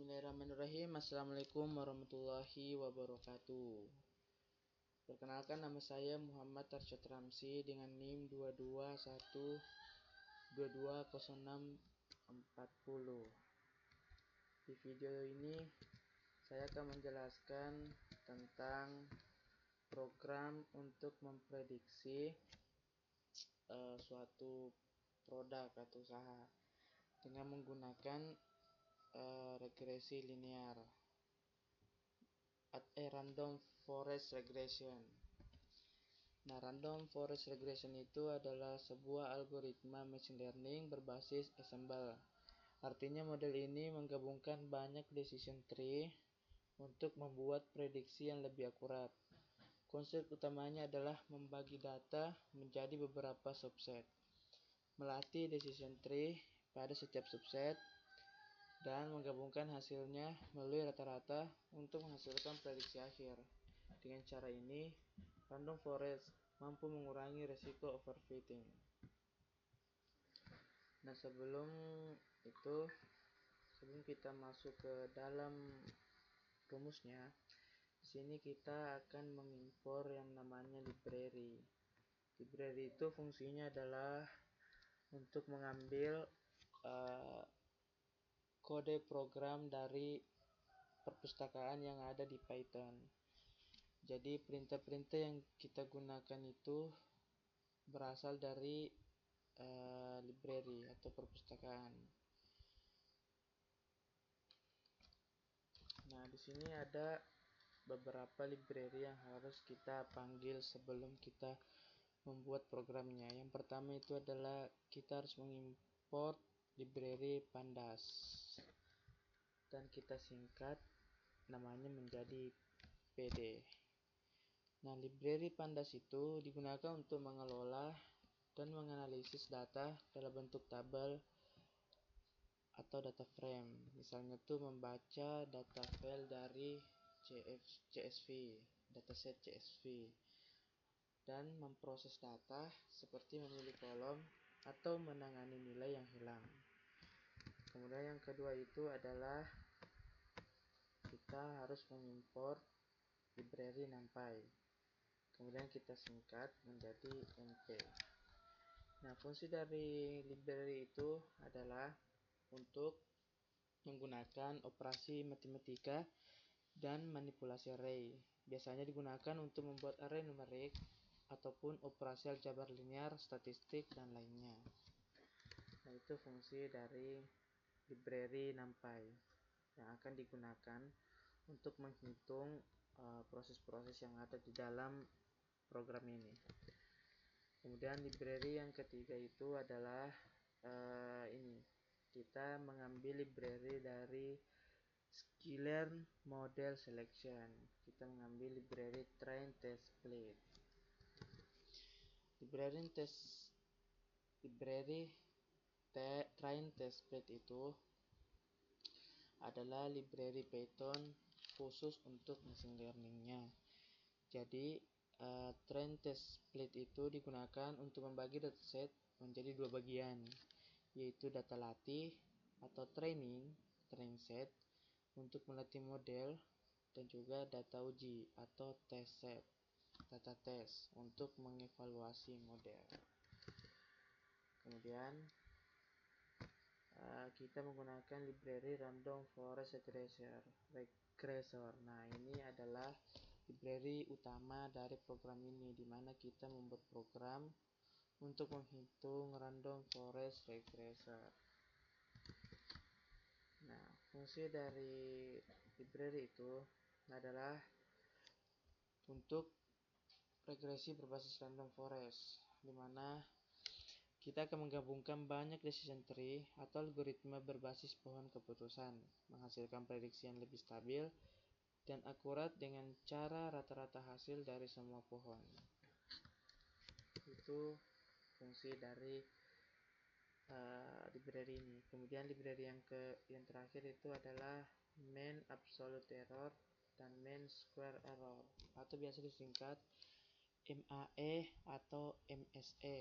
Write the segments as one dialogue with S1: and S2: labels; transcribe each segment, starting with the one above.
S1: Bismillahirrahmanirrahim. Assalamualaikum warahmatullahi wabarakatuh. Perkenalkan, nama saya Muhammad Arsyad Ramsi dengan NIM 221220640. Di video ini saya akan menjelaskan tentang program untuk memprediksi suatu produk atau usaha dengan menggunakan regresi linear random forest regression. Nah, random forest regression itu adalah sebuah algoritma machine learning berbasis ensemble. Artinya model ini menggabungkan banyak decision tree untuk membuat prediksi yang lebih akurat. Konsep utamanya adalah membagi data menjadi beberapa subset, melatih decision tree pada setiap subset, dan menggabungkan hasilnya melalui rata-rata untuk menghasilkan prediksi akhir. Dengan cara ini, random forest mampu mengurangi risiko overfitting. Nah, sebelum kita masuk ke dalam rumusnya, di sini kita akan mengimpor yang namanya library. Library itu fungsinya adalah untuk mengambil kode program dari perpustakaan yang ada di Python. Jadi perintah-perintah yang kita gunakan itu berasal dari library atau perpustakaan. Nah, di sini ada beberapa library yang harus kita panggil sebelum kita membuat programnya. Yang pertama itu adalah kita harus mengimport library pandas dan kita singkat namanya menjadi PD. Nah, library pandas itu digunakan untuk mengelola dan menganalisis data dalam bentuk tabel atau data frame. Misalnya tuh membaca data file dari CSV, dataset CSV, dan memproses data seperti memilih kolom atau menangani nilai yang hilang. Kemudian yang kedua itu adalah kita harus mengimport library NumPy. Kemudian kita singkat menjadi NP. Nah, fungsi dari library itu adalah untuk menggunakan operasi matematika dan manipulasi array. Biasanya digunakan untuk membuat array numerik ataupun operasi aljabar linear, statistik, dan lainnya. Nah, itu fungsi dari library NumPy yang akan digunakan untuk menghitung proses-proses yang ada di dalam program ini. Kemudian library yang ketiga itu adalah kita mengambil library dari sklearn model selection. Kita mengambil library train test split. Library train test split itu adalah library Python khusus untuk machine learningnya. Jadi train test split itu digunakan untuk membagi dataset menjadi dua bagian, yaitu data latih atau training set untuk melatih model, dan juga data uji atau test set, data test untuk mengevaluasi model. Kemudian kita menggunakan library random forest regressor. Nah, ini adalah library utama dari program ini, di mana kita membuat program untuk menghitung random forest regressor. Nah, fungsi dari library itu adalah untuk regresi berbasis random forest, di mana kita akan menggabungkan banyak decision tree atau algoritma berbasis pohon keputusan, menghasilkan prediksi yang lebih stabil dan akurat dengan cara rata-rata hasil dari semua pohon. Itu fungsi dari library ini. Kemudian library yang terakhir itu adalah mean absolute error dan mean square error, atau biasa disingkat MAE atau MSE.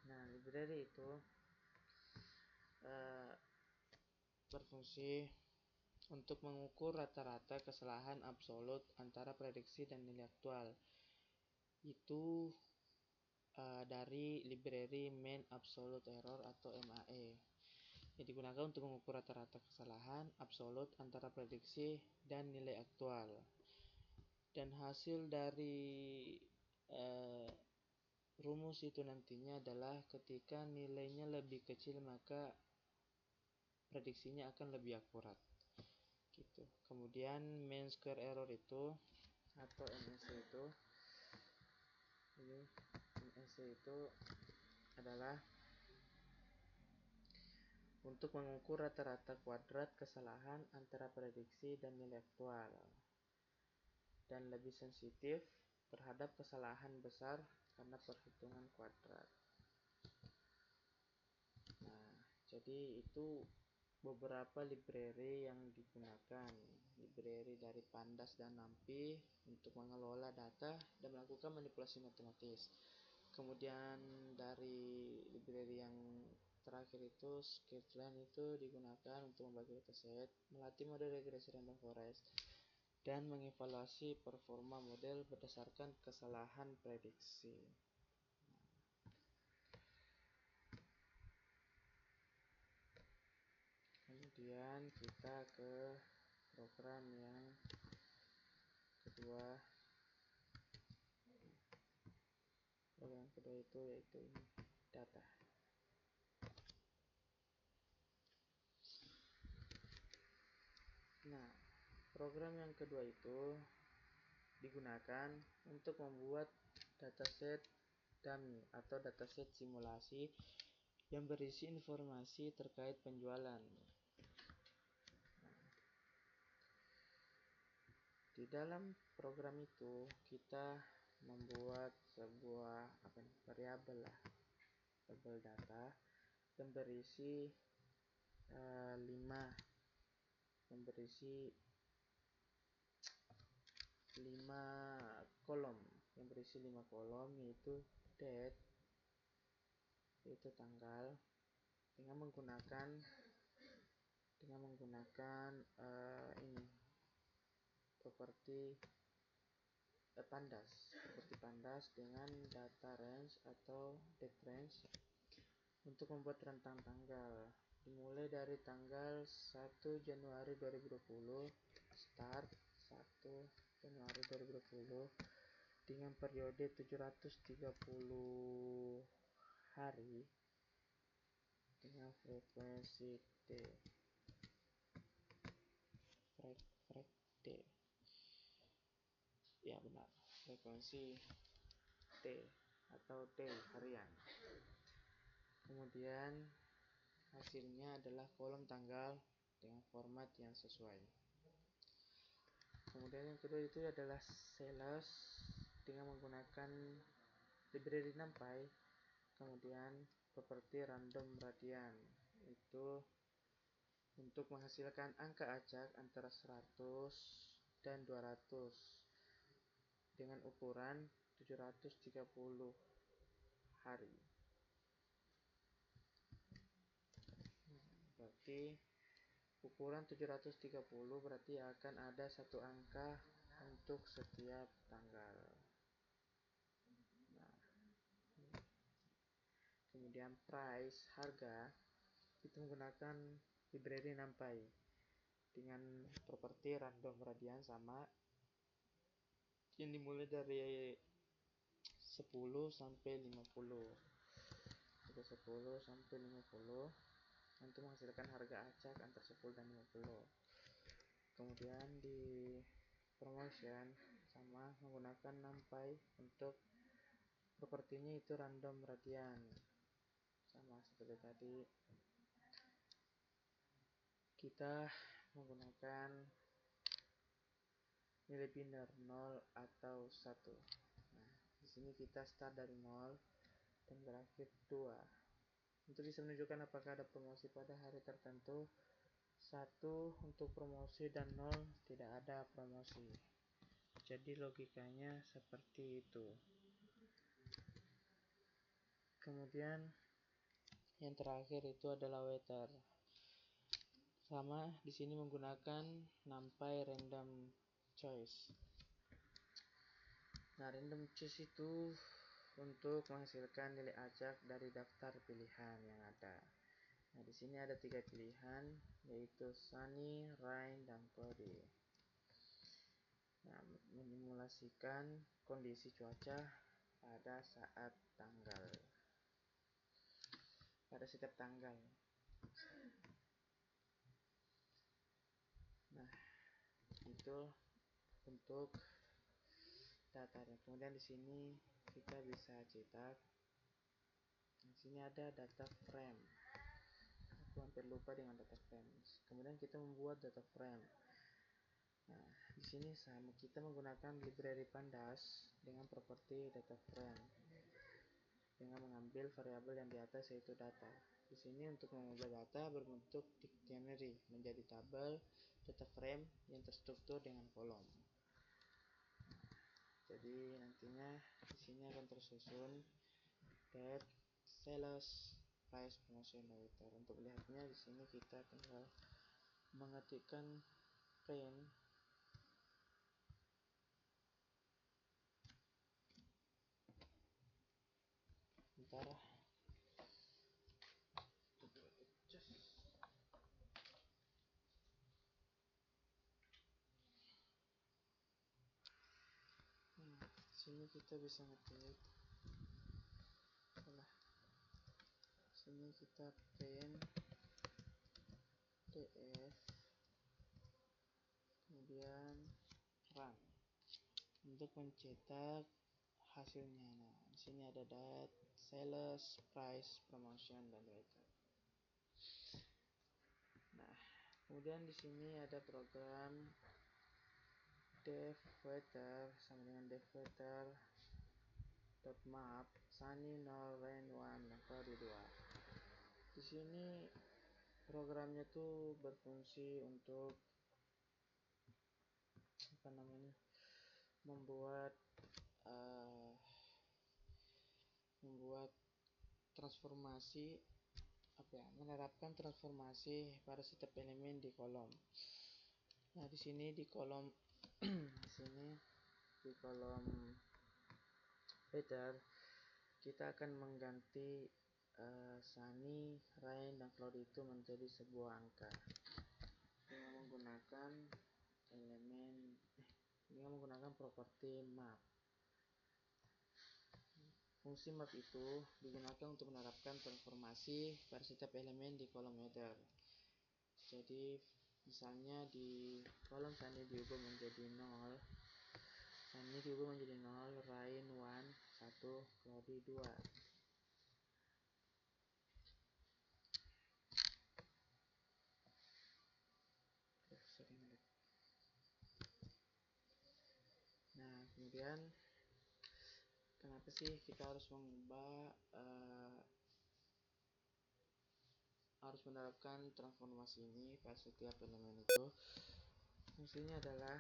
S1: Nah, library itu berfungsi untuk mengukur rata-rata kesalahan absolut antara prediksi dan nilai aktual. Itu dari library Mean Absolute Error atau MAE, yang digunakan untuk mengukur rata-rata kesalahan absolut antara prediksi dan nilai aktual. Dan hasil dari rumus itu nantinya adalah ketika nilainya lebih kecil maka prediksinya akan lebih akurat gitu. Kemudian mean square error itu atau MSE itu adalah untuk mengukur rata-rata kuadrat kesalahan antara prediksi dan nilai aktual, dan lebih sensitif terhadap kesalahan besar karena perhitungan kuadrat. Nah, jadi itu beberapa library yang digunakan. Library dari Pandas dan NumPy untuk mengelola data dan melakukan manipulasi matematis. Kemudian dari library yang terakhir itu Skitlan itu digunakan untuk membagi dataset, melatih model regresi random forest, dan mengevaluasi performa model berdasarkan kesalahan prediksi. Kemudian kita ke program yang kedua. Program kedua itu yaitu ini, data. Nah, program yang kedua itu digunakan untuk membuat dataset dummy atau dataset simulasi yang berisi informasi terkait penjualan. Di dalam program itu kita membuat sebuah variabel data yang berisi 5 kolom, yaitu date, yaitu tanggal, dengan menggunakan ini properti pandas dengan data range atau date range untuk membuat rentang tanggal dimulai dari tanggal 1 Januari 2020 start 1 Januari 2020 dengan periode 730 hari dengan frekuensi T. Ya benar, frekuensi T atau T harian. Kemudian hasilnya adalah kolom tanggal dengan format yang sesuai. Kemudian yang kedua itu adalah sales dengan menggunakan library NumPy. Kemudian properti random radian itu untuk menghasilkan angka acak antara 100 dan 200 dengan ukuran 730 hari. Berarti ukuran 730 berarti akan ada satu angka untuk setiap tanggal. Nah, kemudian price, harga, itu menggunakan library NumPy dengan properti random radian sama yang dimulai dari 10 sampai 50. Dari 10 sampai 50 untuk menghasilkan harga acak antara 10 dan 50. Kemudian di promotion sama menggunakan NumPy untuk propertinya itu random radian sama seperti tadi. Kita menggunakan nilai biner 0 atau 1. Nah, di sini kita start dari 0 dan berakhir 2. Untuk bisa menunjukkan apakah ada promosi pada hari tertentu, 1 untuk promosi dan 0 tidak ada promosi. Jadi logikanya seperti itu. Kemudian yang terakhir itu adalah weather Sama di sini menggunakan NumPy random choice. Nah, random choice itu untuk menghasilkan nilai acak dari daftar pilihan yang ada. Nah, di sini ada 3 pilihan, yaitu Sunny, Rain, dan Cloudy. Nah, menyimulasikan kondisi cuaca pada setiap tanggal. Nah, itu untuk datanya. Kemudian di sini kita bisa cetak. Di sini ada data frame. Aku hampir lupa dengan data frame. Kemudian kita membuat data frame. Nah, di sini sama kita menggunakan library pandas dengan properti data frame dengan mengambil variabel yang di atas yaitu data. Di sini untuk mengubah data berbentuk dictionary menjadi tabel data frame yang terstruktur dengan kolom. Jadi nantinya di sini akan tersusun date, sales, price, promotion, dan waiter. Untuk melihatnya di sini kita tinggal mengetikkan print bentar. Di sini kita bisa ngetik. Sini kita print df, kemudian run untuk mencetak hasilnya. Nah, di sini ada date, sales, price, promotion, dan waiter. Nah, kemudian di sini ada program def waiter sama dengan def waiter map Sunny 0, Rain 1, dan Cloudy 2. Di sini programnya tuh berfungsi untuk membuat transformasi menerapkan transformasi pada setiap elemen di kolom. Nah, di sini di kolom di kolom header kita akan mengganti Sunny, Rain, dan Cloudy itu menjadi sebuah angka dengan menggunakan properti map. Fungsi map itu digunakan untuk menerapkan transformasi pada setiap elemen di kolom header. Jadi misalnya di kolom Sunny diubah menjadi 0, Rain 1, 1, Cloudy 2. Nah, kemudian kenapa sih kita harus menerapkan transformasi ini pada setiap elemen itu? Fungsinya adalah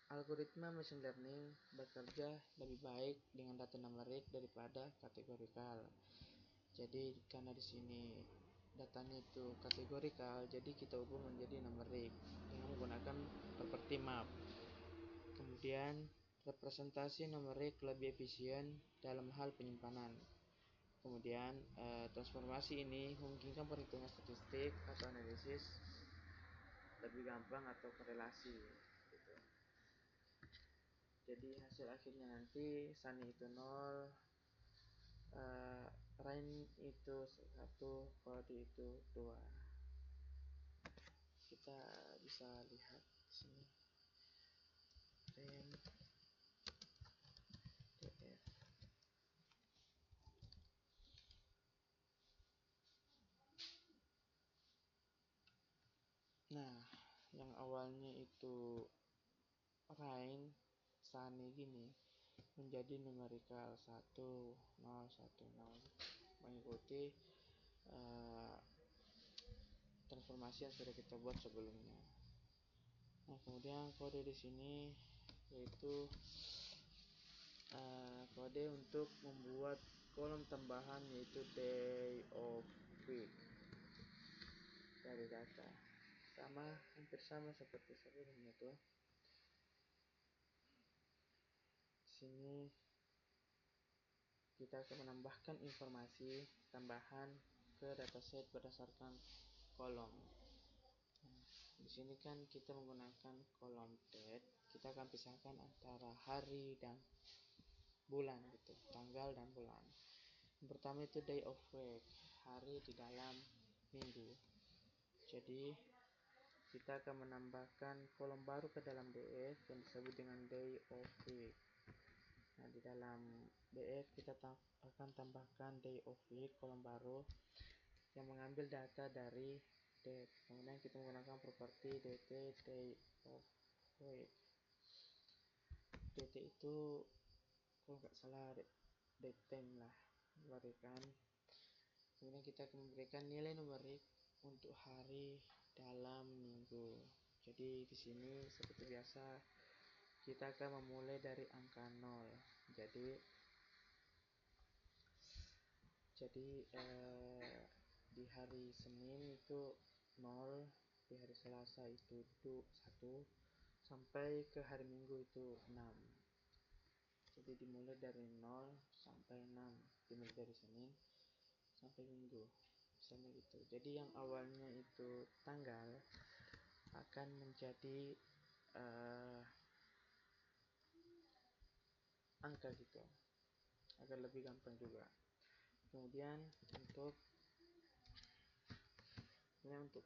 S1: algoritma machine learning bekerja lebih baik dengan data numerik daripada kategorikal. Jadi karena di sini datanya itu kategorikal, jadi kita ubah menjadi numerik dengan menggunakan properti map. Kemudian representasi numerik lebih efisien dalam hal penyimpanan. Kemudian transformasi ini memungkinkan perhitungan statistik atau analisis lebih gampang atau korelasi gitu. Jadi hasil akhirnya nanti Sunny itu 0, Rain itu 1, Cloudy itu 2. Kita bisa lihat di sini Rain df. Nah, yang awalnya itu Rain, Sunny gini menjadi numerikal 1, 0, 1, 0 mengikuti transformasi yang sudah kita buat sebelumnya. Nah, kemudian kode di sini yaitu kode untuk membuat kolom tambahan yaitu day of week dari data, hampir sama seperti sebelumnya tuh. Di sini kita akan menambahkan informasi tambahan ke dataset berdasarkan kolom. Nah, di sini kan kita menggunakan kolom date, kita akan pisahkan antara hari dan bulan gitu, tanggal dan bulan. Yang pertama itu day of week, hari di dalam minggu. Jadi kita akan menambahkan kolom baru ke dalam DF yang disebut dengan day of week. Nah, di dalam DF kita akan tambahkan day of week kolom baru yang mengambil data dari date. Kemudian kita menggunakan properti dt day of week. dt itu kalau nggak salah date time lah, memberikan. Kemudian kita akan memberikan nilai numerik untuk hari dalam minggu. Jadi di sini seperti biasa kita akan memulai dari angka 0. Jadi di hari Senin itu 0, di hari Selasa itu 1, sampai ke hari Minggu itu 6. Jadi dimulai dari 0 sampai 6, dimulai dari Senin sampai Minggu, misalnya gitu. Jadi yang awalnya itu tanggal akan menjadi angka gitu, agar lebih gampang juga. Kemudian untuk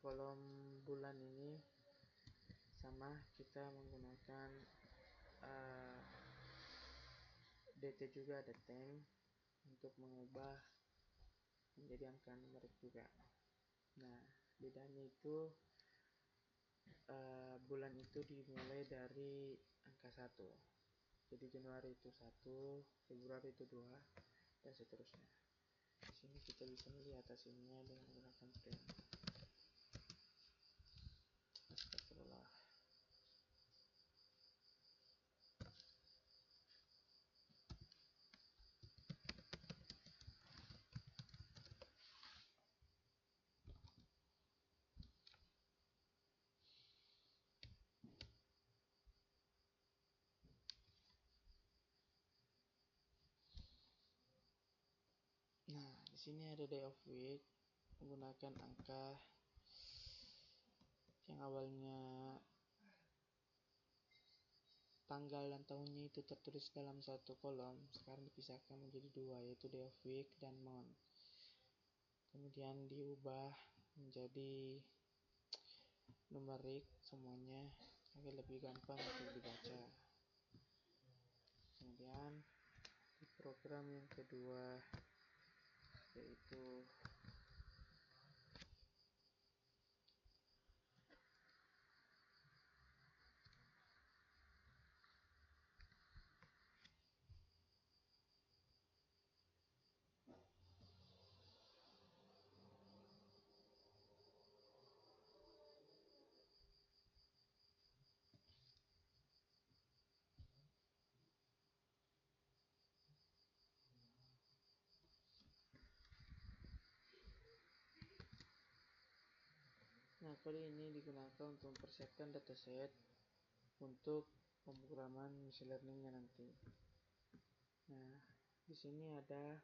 S1: kolom bulan ini sama, kita menggunakan dt juga, ada time, untuk mengubah menjadi angka numerik juga. Nah, bedanya itu bulan itu dimulai dari angka 1. Jadi Januari itu 1, Februari itu 2, dan seterusnya. Di sini kita bisa melihat hasilnya dengan menggunakan print. Astagfirullah. Nah, di sini ada day of week menggunakan angka yang awalnya tanggal dan tahunnya itu tertulis dalam satu kolom, sekarang dipisahkan menjadi 2, yaitu day of week dan month. Kemudian diubah menjadi numerik semuanya agar lebih gampang untuk dibaca. Kemudian di program yang kedua yaitu kali ini digunakan untuk mempersiapkan dataset untuk pemrograman machine learningnya nanti. Nah, di sini ada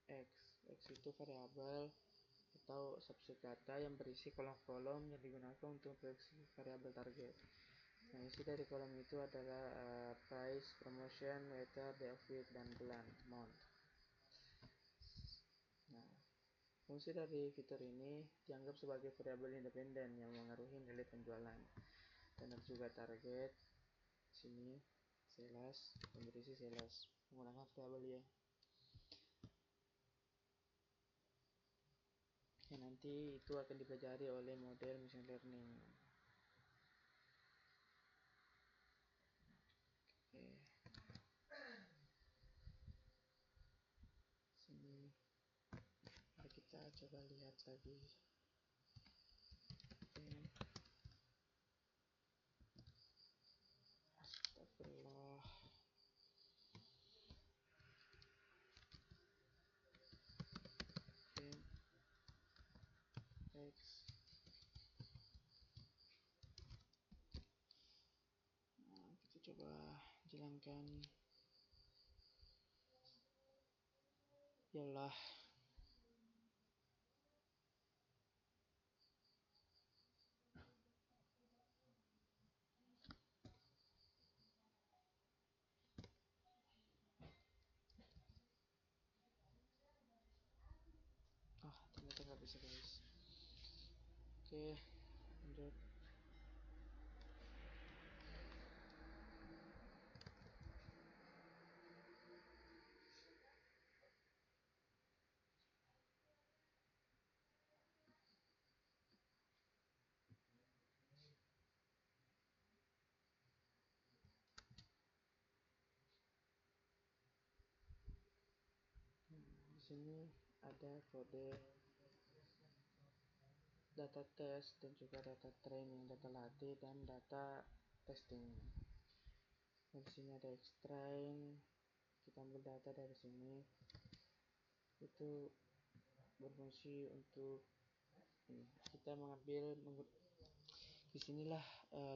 S1: X. X itu variabel atau subset data yang berisi kolom-kolom yang digunakan untuk prediksi variabel target. Nah, isi dari kolom itu adalah price, promotion, letter, day of week, dan bulan, month. Nah, fungsi dari fitur ini dianggap sebagai variabel independen yang mengaruhi nilai penjualan. Dan ada juga target, sini sales, yang berisi sales, menggunakan variabel Y. Yang nanti itu akan dipelajari oleh model machine learning. Oke. Sini mari kita coba lihat lagi. Astagfirullah. coba jalankan. Yalah. Ternyata nggak bisa guys. Oke, lanjut. Di sini ada kode data test dan juga data training, data latih dan data testing. Dan di sini ada extrain, kita ambil data dari sini. Itu berfungsi untuk kita mengambil disinilah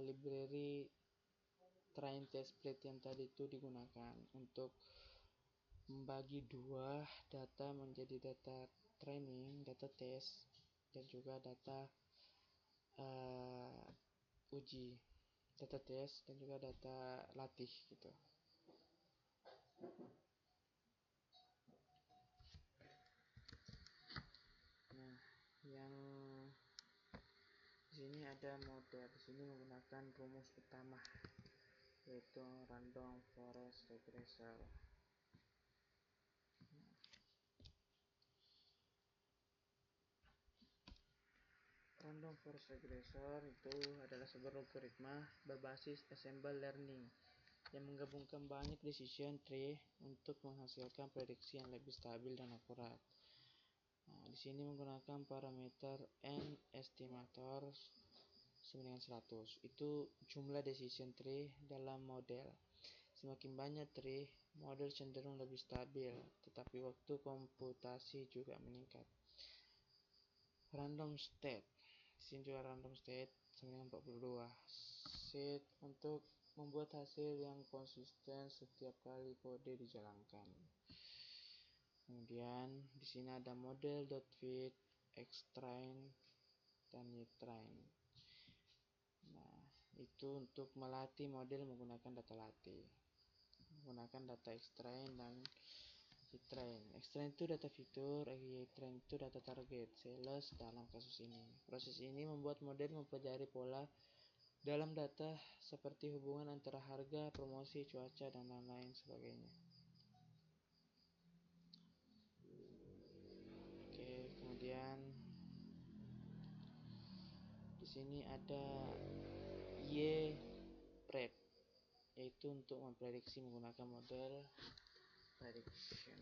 S1: library train test plate yang tadi itu digunakan untuk membagi dua data menjadi data training, data test, dan juga data uji, data test dan juga data latih gitu. Nah, yang di sini ada model, di sini menggunakan rumus utama yaitu random forest regressor. Random forest regressor itu adalah sebuah algoritma berbasis ensemble learning yang menggabungkan banyak decision tree untuk menghasilkan prediksi yang lebih stabil dan akurat. Nah, di sini menggunakan parameter n estimator sama dengan 100. Itu jumlah decision tree dalam model. Semakin banyak tree, model cenderung lebih stabil, tetapi waktu komputasi juga meningkat. Random state. Di sini juga random state sama dengan 42. Set untuk membuat hasil yang konsisten setiap kali kode dijalankan. Kemudian di sini ada model.fit, extrain, dan utrain. Nah, itu untuk melatih model menggunakan data latih, menggunakan data extrain dan utrain. Extrain itu data fitur, utrain itu data target, sales dalam kasus ini. Proses ini membuat model mempelajari pola dalam data seperti hubungan antara harga, promosi, cuaca, dan lain-lain sebagainya. Oke, kemudian di sini ada Y-Pred, yaitu untuk memprediksi menggunakan model prediction.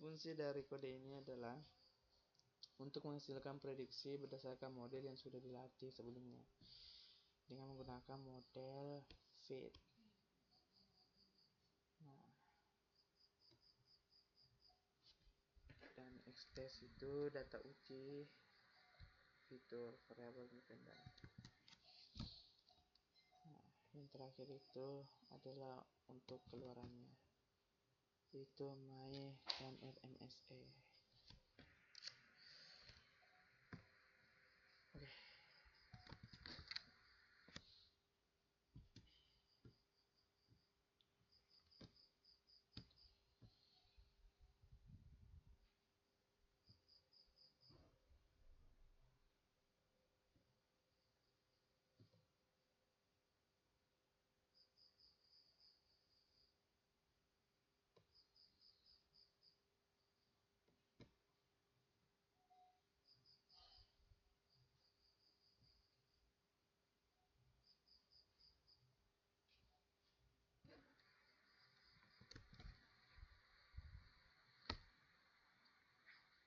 S1: Fungsi dari kode ini adalah untuk menghasilkan prediksi berdasarkan model yang sudah dilatih sebelumnya dengan menggunakan model fit. Nah, dan XTest itu data uji fitur variabel independen. Nah, yang terakhir itu adalah untuk keluarannya, yaitu my dan RMSE. Oke.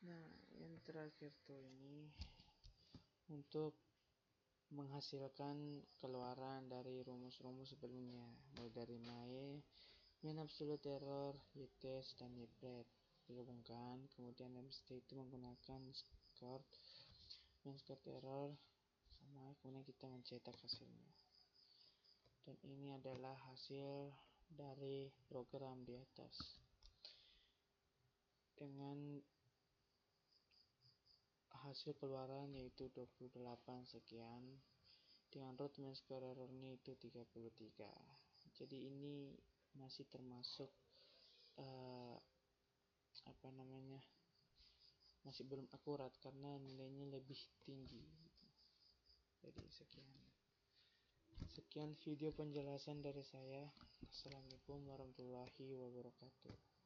S1: Nah, yang terakhir tuh ini untuk menghasilkan keluaran dari rumus-rumus sebelumnya, mulai dari my Mean absolute error, y-test, dan y-pret digabungkan, kemudian setelah itu menggunakan squared mean squared error sama, kemudian kita mencetak hasilnya. Dan ini adalah hasil dari program di atas dengan hasil keluaran yaitu 28 sekian, dengan root mean square errornya itu 33. Jadi ini masih termasuk masih belum akurat karena nilainya lebih tinggi. Jadi sekian video penjelasan dari saya. Assalamualaikum warahmatullahi wabarakatuh.